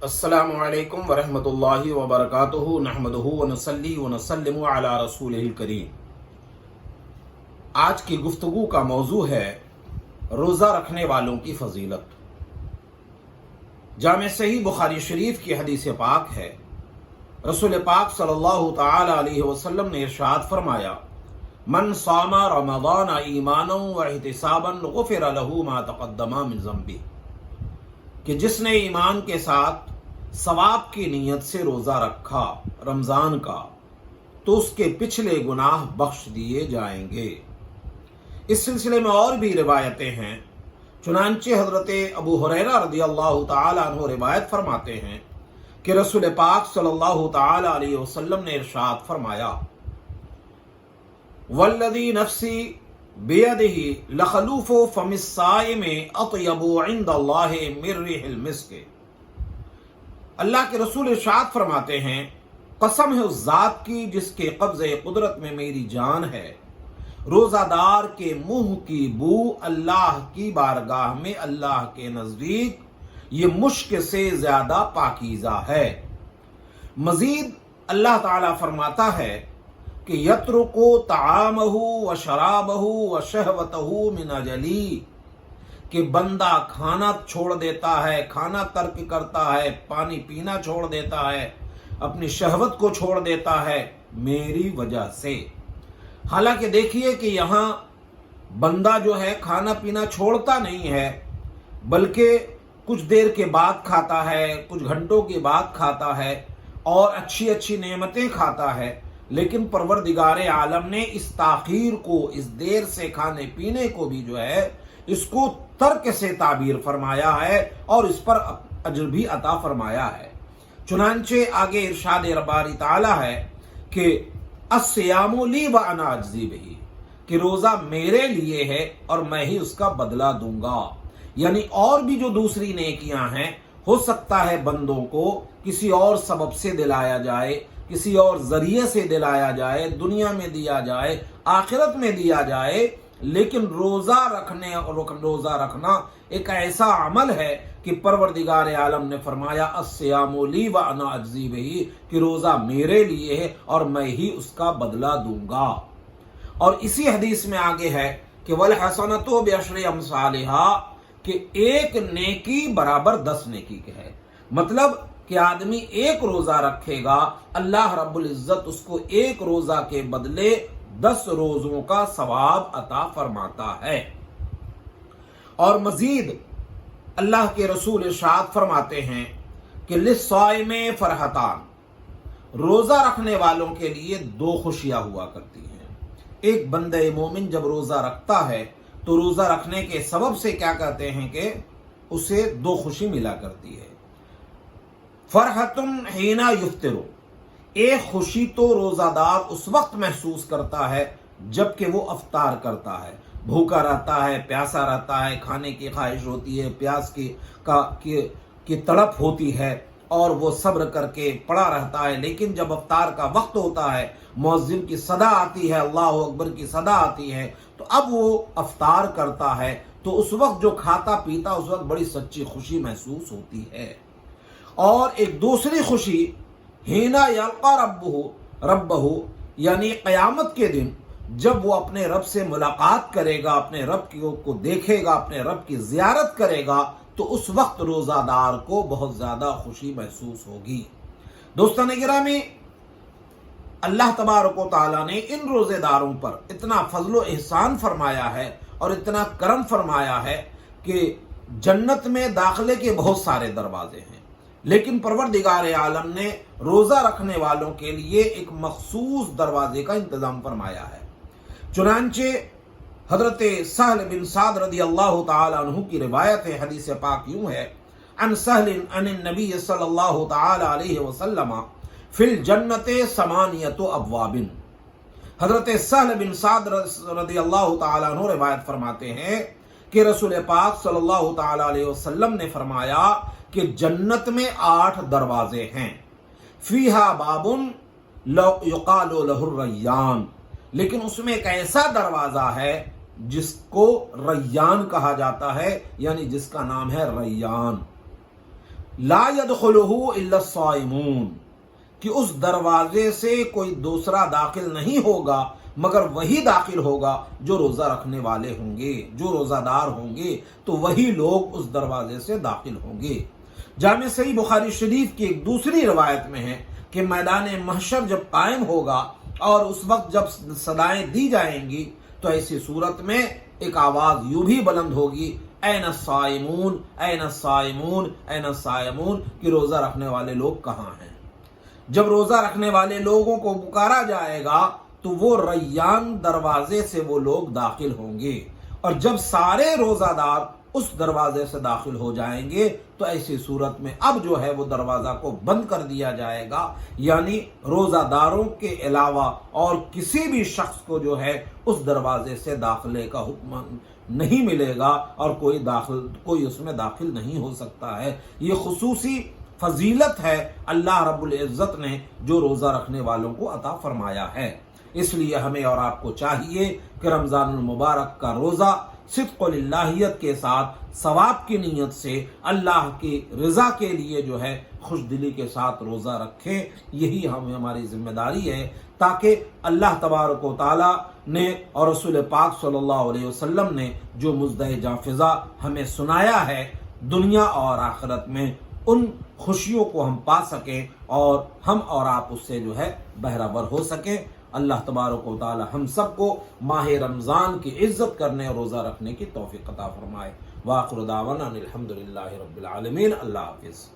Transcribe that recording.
अस्सलामु अलैकुम वरहमतुल्लाहि वबरकातुहू नहमदुहू व नसल्ली व नसल्लिमु अला रसूलिल करीम। आज की गुफ्तगू का मौजू है रोज़ा रखने वालों की फजीलत। जामे सही बुखारी शरीफ की हदीस पाक है, रसूल पाक सल्लल्लाहु ताला अलैहि वसल्लम ने इरशाद फरमाया, मन सामा रमज़ान ईमानन व इहतिसाबन गुफ़िर लहू मा तक़द्दमा मिन ज़ंबी, कि जिसने ईमान के साथ सवाब की नीयत से रोज़ा रखा रमज़ान का, तो उसके पिछले गुनाह बख्श दिए जाएंगे। इस सिलसिले में और भी रिवायतें हैं। चुनांचे हज़रत अबू हुरैरा रज़ियल्लाहु ताला अन्हु रिवायत फरमाते हैं कि रसूल पाक सल्लल्लाहु ताला अलैहि वसल्लम ने इरशाद फरमाया, वल्लज़ी नफ्सी बियदिही लखलूफु फमिस्साइमे अतयबु इंदल्लाहि मिन रिहिल मिस्क। अल्लाह के रसूल इरशाद फरमाते हैं, कसम है उस जात की जिसके कब्ज़े कुदरत में मेरी जान है, रोज़ादार के मुंह की बू अल्लाह की बारगाह में अल्लाह के नज़दीक ये मुश्क से ज़्यादा पाकीज़ा है। मज़ीद अल्लाह ताला फरमाता है कि यत्रुकु तआमहु व शराबहु व शहवतहु मिन अजली, कि बंदा खाना छोड़ देता है, खाना तर्क करता है, पानी पीना छोड़ देता है, अपनी शहवत को छोड़ देता है मेरी वजह से। हालांकि देखिए कि यहाँ बंदा जो है खाना पीना छोड़ता नहीं है, बल्कि कुछ देर के बाद खाता है, कुछ घंटों के बाद खाता है और अच्छी अच्छी नेमतें खाता है, लेकिन परवरदिगार आलम ने इस ताखीर को, इस देर से खाने पीने को भी जो है इसको तर्क से ताबीर फरमाया है और इस पर अजर भी अता फरमाया है। चुनांचे आगे इरशाद रब्बानी ताला है कि अस्सियामु ली व अना अज्ज़ी बिही, कि रोज़ा मेरे लिए है और मैं ही उसका बदला दूंगा। यानी और भी जो दूसरी नेकियां हैं, हो सकता है बंदों को किसी और सबब से दिलाया जाए, किसी और जरिए से दिलाया जाए, दुनिया में दिया जाए, आखिरत में दिया जाए, लेकिन रोज़ा रखना एक ऐसा अमल है कि परवरदिगार आलम ने फरमाया, अस्सियामु ली व अना अज्ज़ी बिही, कि रोज़ा मेरे लिए है और मैं ही उसका बदला दूंगा। और इसी हदीस में आगे है कि वल हसनतु बिअश्रि अमसालिहा, कि एक नेकी बराबर 10 नेकी के है। मतलब कि आदमी एक रोज़ा रखेगा, अल्लाह रब्बुल इज्जत उसको एक रोज़ा के बदले 10 रोज़ों का सवाब अता फरमाता है। और मजीद अल्लाह के रसूल इरशाद फरमाते हैं कि लिस्साइमे फरहतान, रोज़ा रखने वालों के लिए 2 खुशियां हुआ करती हैं। एक बंदे मोमिन जब रोज़ा रखता है तो रोज़ा रखने के सबब से क्या कहते हैं कि उसे 2 खुशी मिला करती है। फरहतुन हीना युफ्तिरु, एक खुशी तो रोज़ादार उस वक्त महसूस करता है जबकि वो अफ्तार करता है, भूखा रहता है, प्यासा रहता है, खाने की ख्वाहिश होती है, प्यास की तड़प होती है और वो सब्र करके पड़ा रहता है। लेकिन जब अफ्तार का वक्त होता है, मुअज्जिन की सदा आती है, अल्लाह अकबर की सदा आती है, तो अब वो अफ्तार करता है, तो उस वक्त जो खाता पीता उस वक्त बड़ी सच्ची खुशी महसूस होती है। और एक दूसरी खुशी हीना यल्का रब्बहु, यानी क़यामत के दिन जब वो अपने रब से मुलाकात करेगा, अपने रब को देखेगा, अपने रब की ज़ियारत करेगा, तो उस वक्त रोज़ादार को बहुत ज़्यादा खुशी महसूस होगी। दोस्तान गिरामी, अल्लाह तबारक व तआला ने इन रोज़ेदारों पर इतना फजल एहसान फरमाया है और इतना करम फरमाया है कि जन्नत में दाखिले के बहुत सारे दरवाजे हैं, लेकिन परवरदिगार आलम ने रोज़ा रखने वालों के लिए एक मखसूस दरवाजे का इंतज़ाम फरमाया है। चुनांचे हज़रत सहल बिन साद रज़ियल्लाहु ताला अन्हु की रिवायत है, हदीस पाक यूं है, अन सहलिन अन नबी सल्लल्लाहु ताला अलैहि वसल्लम फिल जन्नते समानियतु अबवाबिन। हज़रत सहल बिन साद रज़ियल्लाहु ताला अन्हु रिवायत फरमाते हैं कि रसूल पाक सल्लल्लाहु ताला अलैहि वसल्लम ने फरमाया कि जन्नत में 8 दरवाजे हैं। फीहा बाबुन युकालु लहु रय्यान, लेकिन उसमें एक ऐसा दरवाजा है जिसको रय्यान कहा जाता है, यानी जिसका नाम है रय्यान। لا يدخلہ الا الصائمون، کہ اس دروازے سے کوئی دوسرا داخل نہیں ہوگا مگر وہی داخل ہوگا جو روزہ رکھنے والے ہوں گے، جو روزہ دار ہوں گے، تو وہی لوگ اس دروازے سے داخل ہوں گے۔ جامع صحیح بخاری شریف کی ایک دوسری روایت میں ہے کہ میدان محشر جب قائم ہوگا اور اس وقت جب صدائیں دی جائیں گی تو ایسی صورت میں ایک آواز یوں بھی بلند ہوگی، این الصائمون این الصائمون این الصائمون، کہ روزہ رکھنے والے لوگ کہاں ہیں؟ جب روزہ رکھنے والے لوگوں کو پکارا جائے گا تو وہ ریان دروازے سے وہ لوگ داخل ہوں گے، اور جب سارے روزہ دار اس دروازے سے داخل ہو جائیں گے تو ایسی صورت میں اب جو ہے وہ دروازہ کو بند کر دیا جائے گا، یعنی روزہ داروں کے علاوہ اور کسی بھی شخص کو جو ہے اس دروازے سے داخلے کا حکم نہیں ملے گا، اور کوئی اس میں داخل نہیں ہو سکتا ہے۔ یہ خصوصی فضیلت ہے اللہ رب العزت نے جو روزہ رکھنے والوں کو عطا فرمایا ہے۔ اس لیے ہمیں اور آپ کو چاہیے کہ رمضان المبارک کا روزہ صدق و للہیت کے ساتھ، ثواب کی نیت سے، اللہ کی رضا کے لیے جو ہے خوش دلی کے ساتھ روزہ رکھیں۔ یہی ہماری ذمہ داری ہے، تاکہ اللہ تبارک و تعالی نے اور رسول پاک صلی اللہ علیہ وسلم نے جو مزدہ فضا ہمیں سنایا ہے، دنیا اور آخرت میں ان خوشیوں کو ہم پا سکیں اور ہم اور آپ اس سے جو ہے بہرہ ہو سکیں۔ اللہ تبارک و تعالی ہم سب کو ماہ رمضان کی عزت کرنے اور روزہ رکھنے کی توفیق عطا فرمائے۔ وآخر دعوانا الحمدللہ رب العالمین۔ اللہ حافظ۔